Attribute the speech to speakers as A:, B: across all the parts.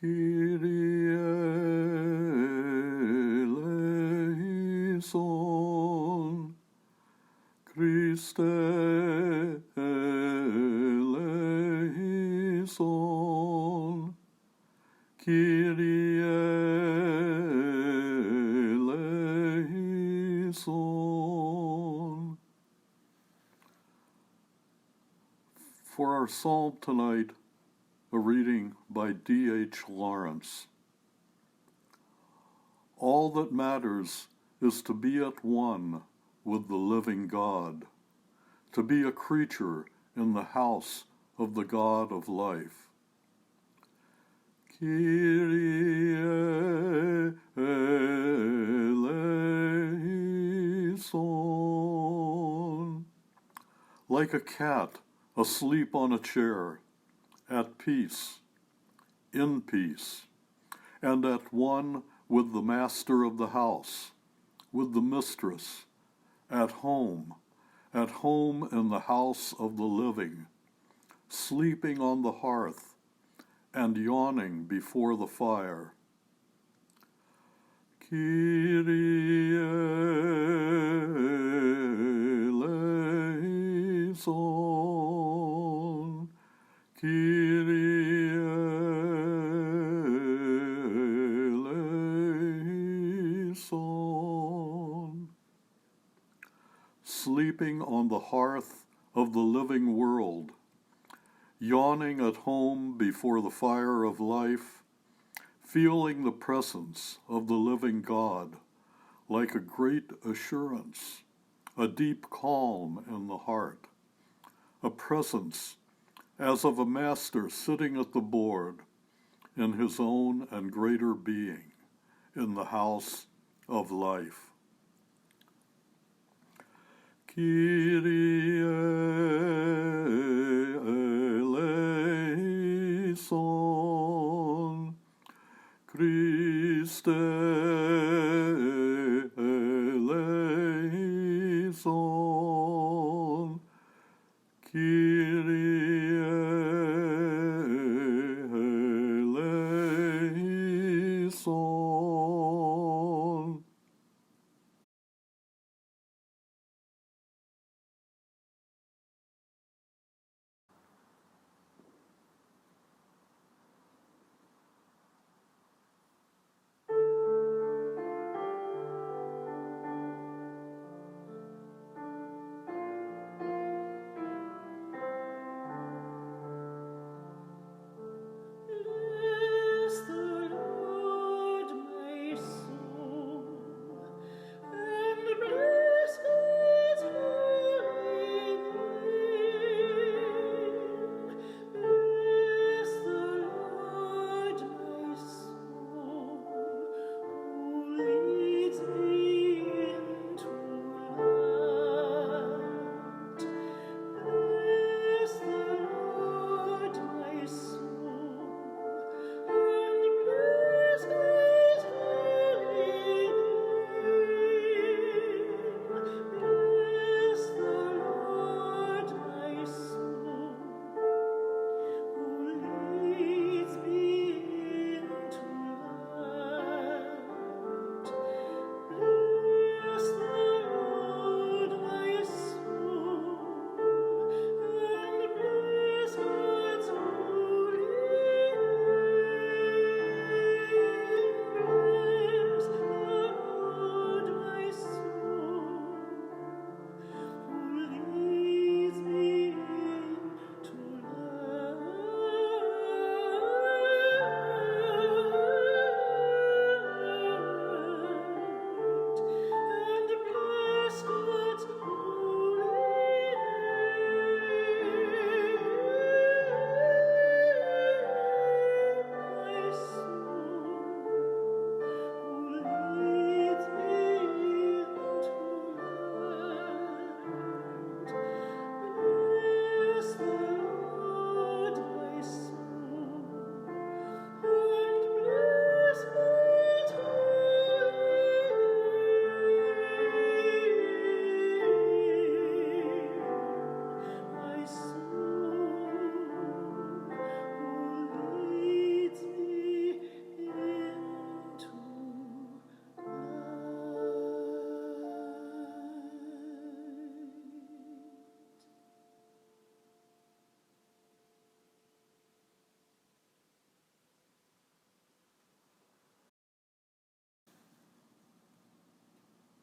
A: Kyrie eleison, Christe eleison, Kyrie eleison. For our psalm tonight, a reading by D.H. Lawrence. All that matters is to be at one with the living God, to be a creature in the house of the God of life. Kyrie eleison. Like a cat asleep on a chair, at peace, in peace, and at one with the master of the house, with the mistress, at home in the house of the living, sleeping on the hearth and yawning before the fire. Kyrie eleison, Kyrie eleison. Sleeping on the hearth of the living world, yawning at home before the fire of life, feeling the presence of the living God like a great assurance, a deep calm in the heart, a presence as of a master sitting at the board in his own and greater being in the house of life. Kyrie eleison, Christe eleison, Kyrie eleison.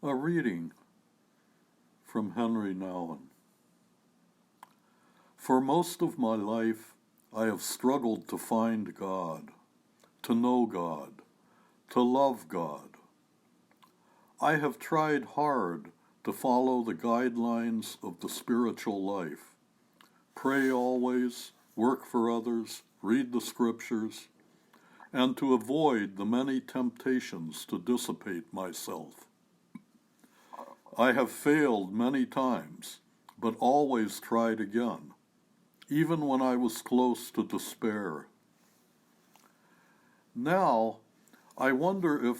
A: A reading from Henry Nouwen. For most of my life, I have struggled to find God, to know God, to love God. I have tried hard to follow the guidelines of the spiritual life. Pray always, work for others, read the scriptures, and to avoid the many temptations to dissipate myself. I have failed many times, but always tried again, even when I was close to despair. Now, I wonder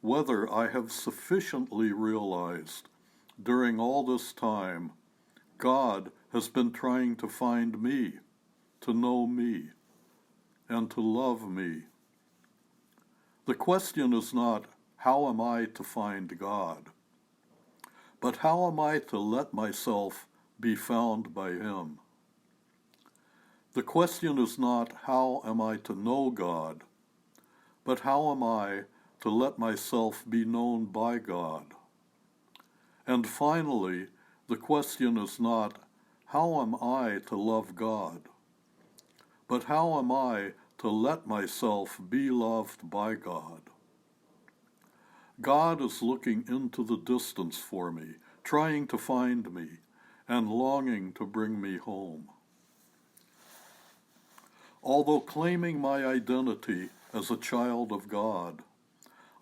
A: whether I have sufficiently realized during all this time God has been trying to find me, to know me, and to love me. The question is not, how am I to find God? But how am I to let myself be found by Him? The question is not, how am I to know God? But how am I to let myself be known by God? And finally, the question is not, how am I to love God? But how am I to let myself be loved by God? God is looking into the distance for me, trying to find me, and longing to bring me home. Although claiming my identity as a child of God,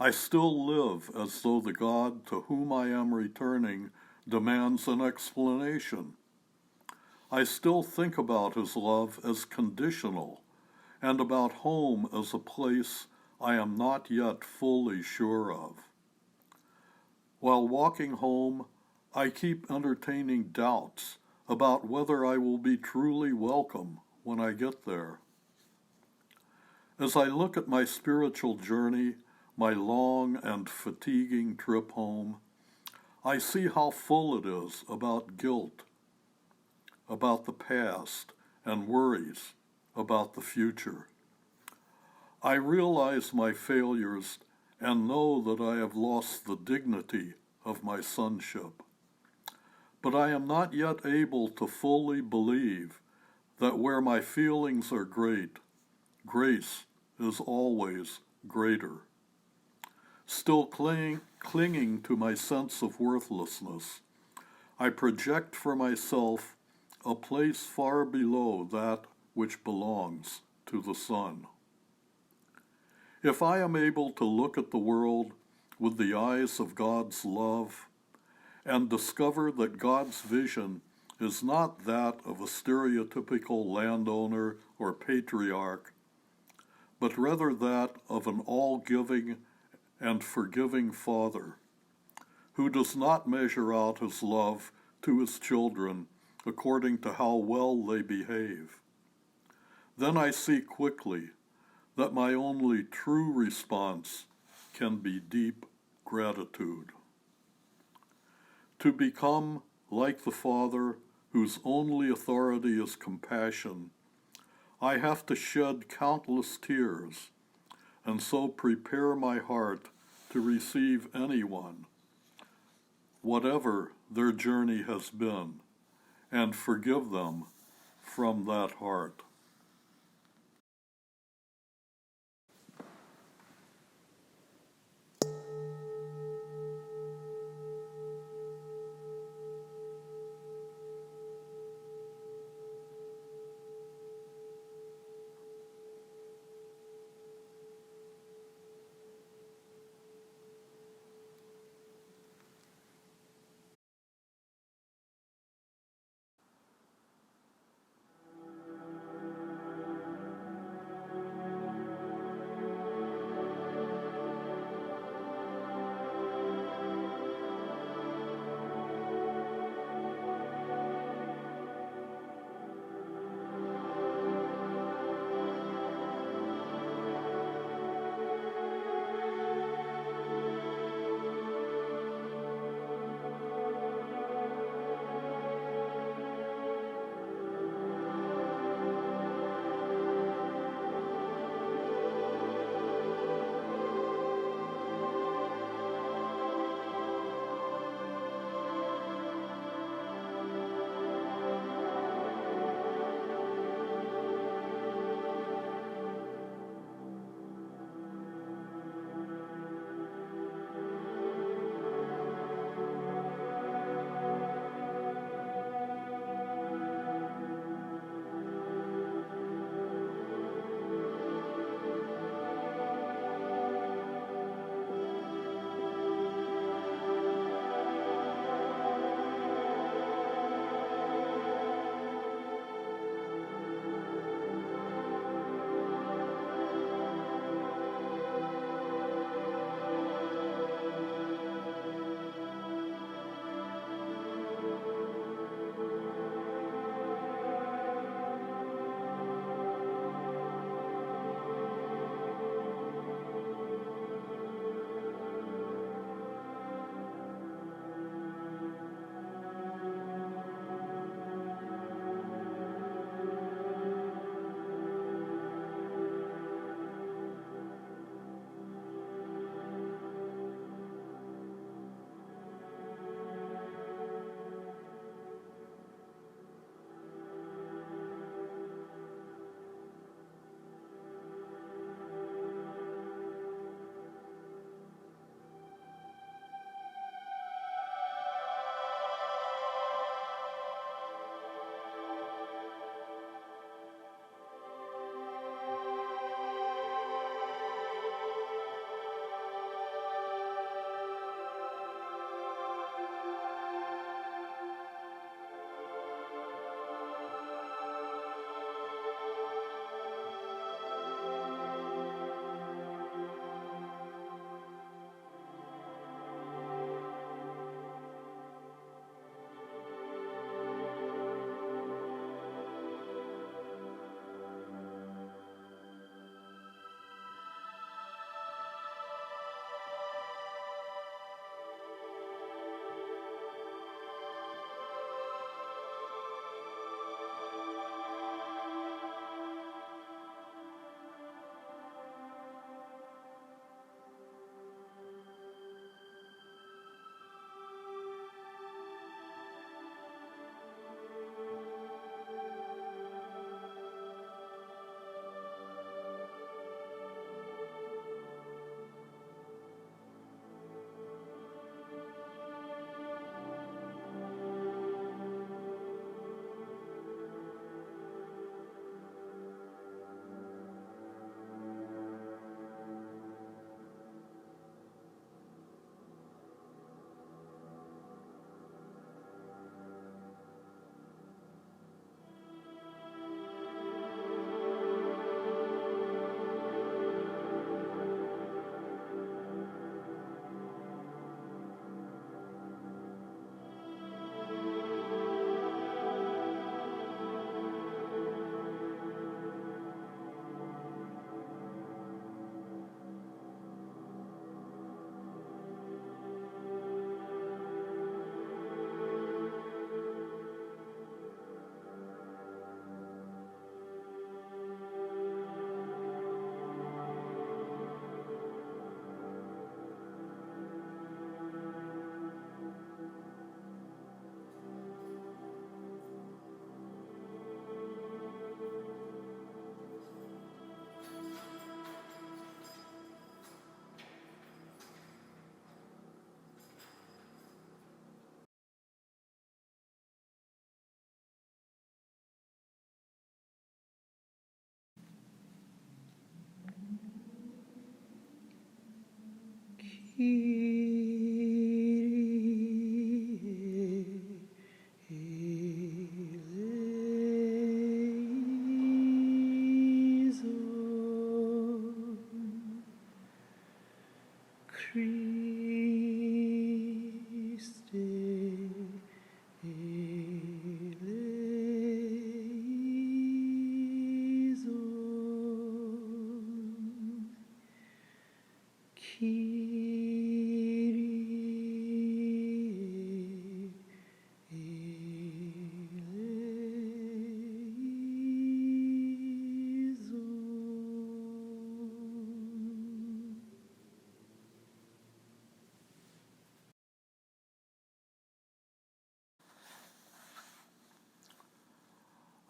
A: I still live as though the God to whom I am returning demands an explanation. I still think about His love as conditional, and about home as a place I am not yet fully sure of. While walking home, I keep entertaining doubts about whether I will be truly welcome when I get there. As I look at my spiritual journey, my long and fatiguing trip home, I see how full it is about guilt, about the past, and worries about the future. I realize my failures and know that I have lost the dignity of my sonship. But I am not yet able to fully believe that where my feelings are great, grace is always greater. Still clinging to my sense of worthlessness, I project for myself a place far below that which belongs to the sun. If I am able to look at the world with the eyes of God's love and discover that God's vision is not that of a stereotypical landowner or patriarch, but rather that of an all-giving and forgiving Father who does not measure out His love to His children according to how well they behave, then I see quickly that my only true response can be deep gratitude. To become like the Father, whose only authority is compassion, I have to shed countless tears, and so prepare my heart to receive anyone, whatever their journey has been, and forgive them from that heart.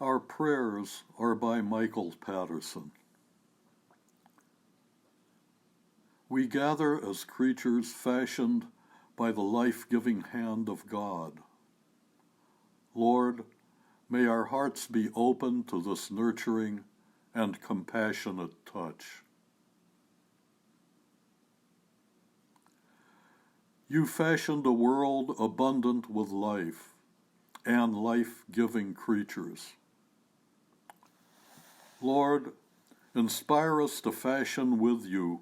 A: Our prayers are by Michael Patterson. We gather as creatures fashioned by the life-giving hand of God. Lord, may our hearts be open to this nurturing and compassionate touch. You fashioned a world abundant with life and life-giving creatures. Lord, inspire us to fashion with you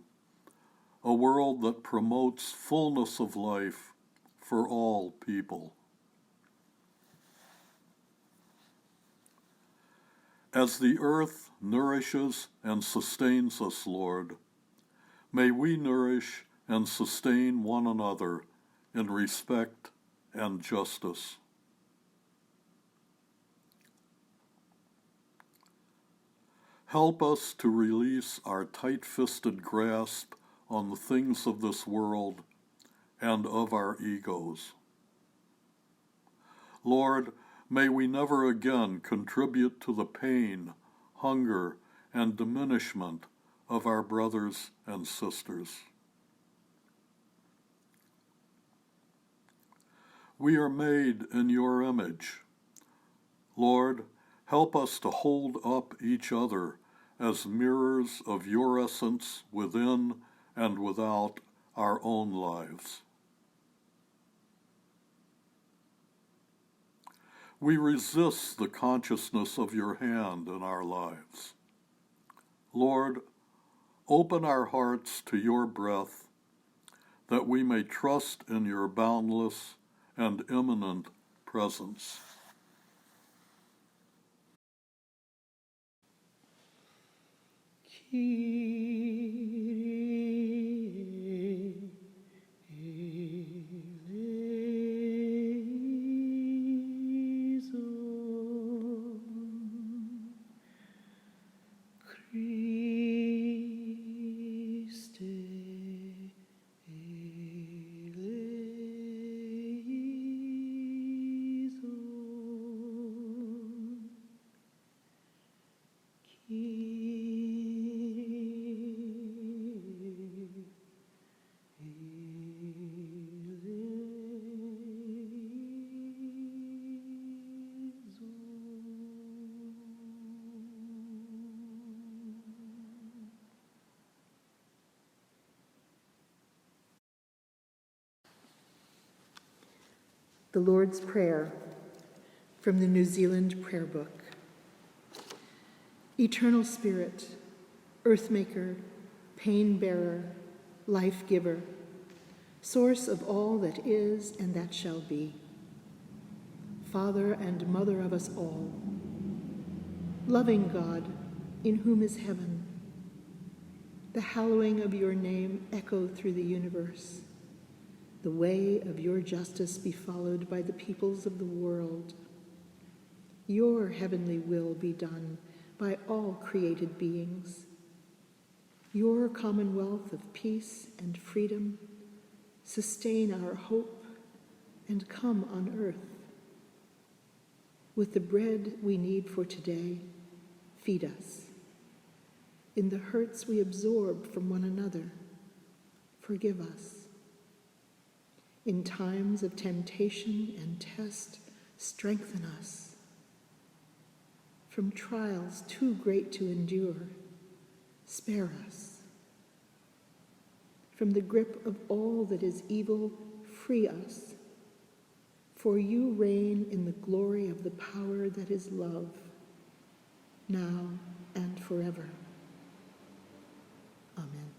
A: a world that promotes fullness of life for all people. As the earth nourishes and sustains us, Lord, may we nourish and sustain one another in respect and justice. Help us to release our tight-fisted grasp on the things of this world and of our egos. Lord, may we never again contribute to the pain, hunger, and diminishment of our brothers and sisters. We are made in your image. Lord, help us to hold up each other as mirrors of your essence within and without our own lives. We resist the consciousness of your hand in our lives. Lord, open our hearts to your breath, that we may trust in your boundless and immanent presence.
B: The Lord's Prayer from the New Zealand Prayer Book. Eternal Spirit, Earthmaker, Pain-bearer, Life-giver, Source of all that is and that shall be, Father and Mother of us all, loving God, in whom is heaven, the hallowing of your name echo through the universe. The way of your justice be followed by the peoples of the world. Your heavenly will be done by all created beings. Your commonwealth of peace and freedom sustain our hope and come on earth. With the bread we need for today, feed us. In the hurts we absorb from one another, forgive us. In times of temptation and test, strengthen us. From trials too great to endure, spare us. From the grip of all that is evil, free us. For you reign in the glory of the power that is love, now and forever. Amen.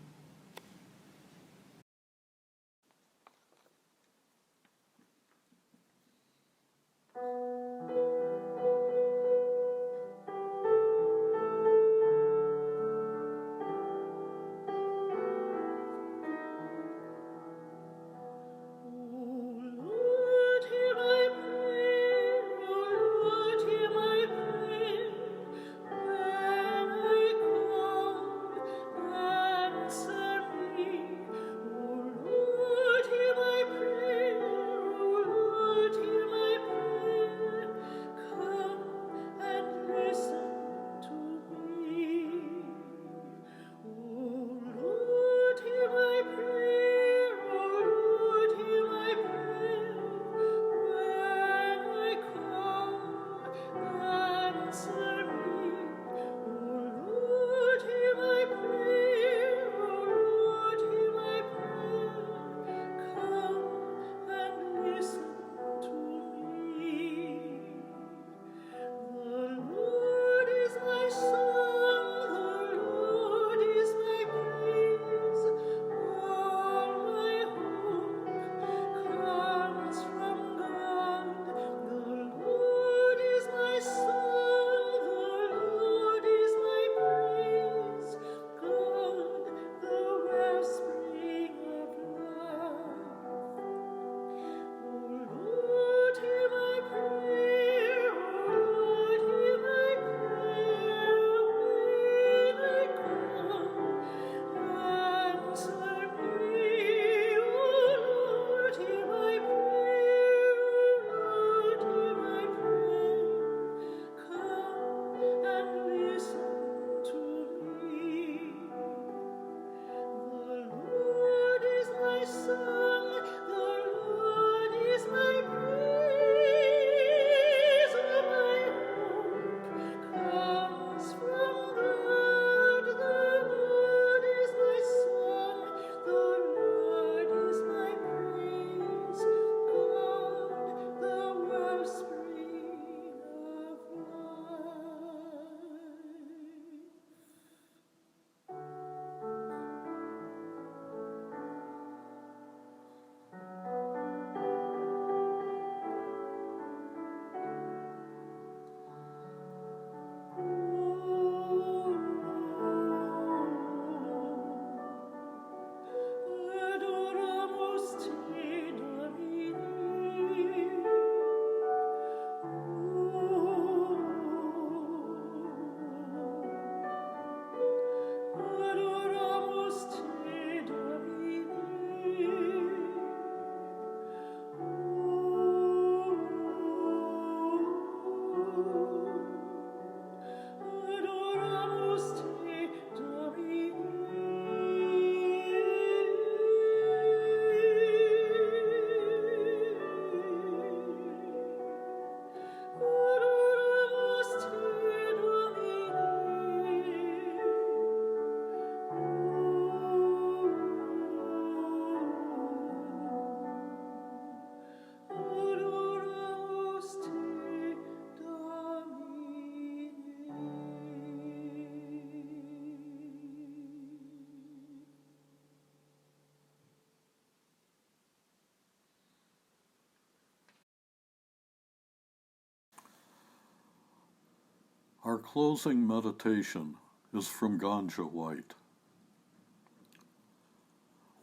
A: Our closing meditation is from Ganja White.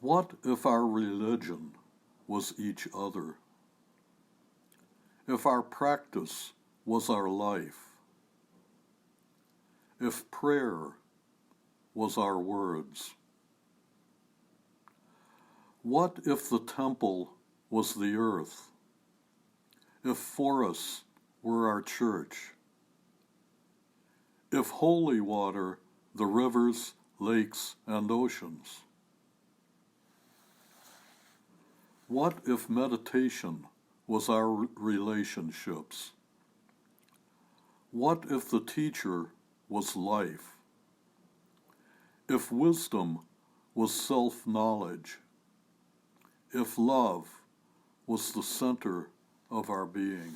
A: What if our religion was each other? If our practice was our life? If prayer was our words? What if the temple was the earth? If forests were our church? If holy water, the rivers, lakes, and oceans? What if meditation was our relationships? What if the teacher was life? If wisdom was self-knowledge, if love was the center of our being.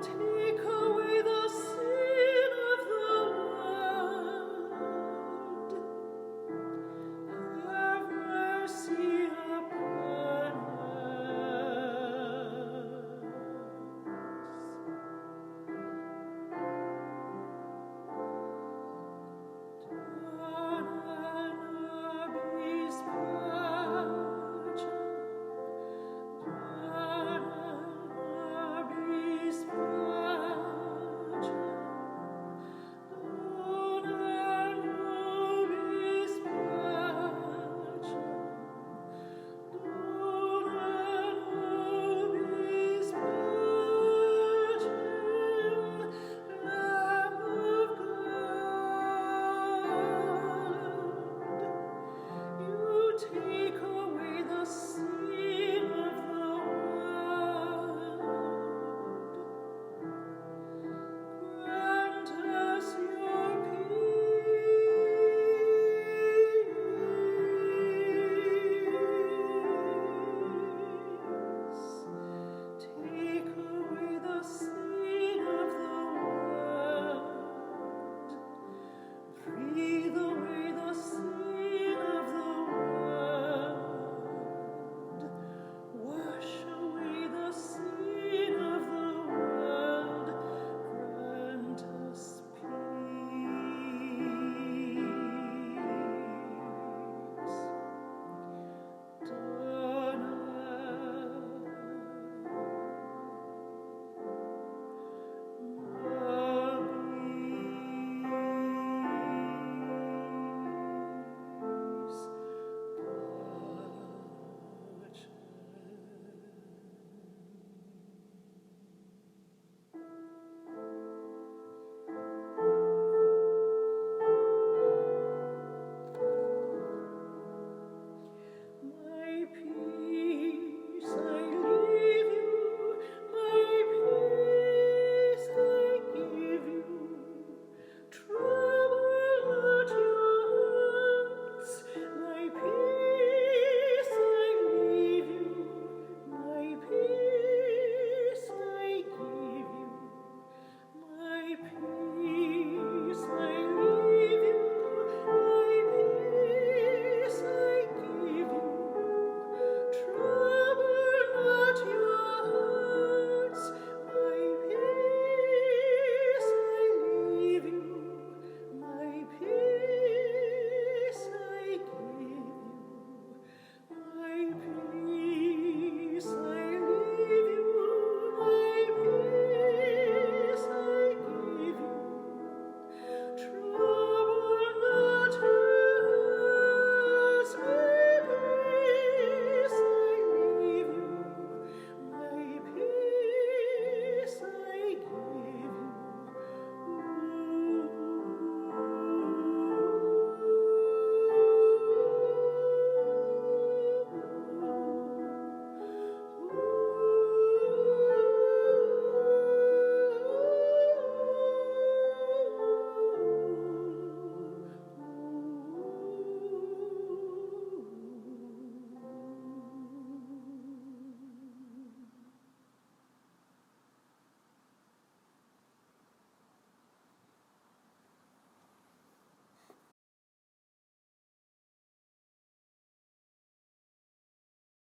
C: Take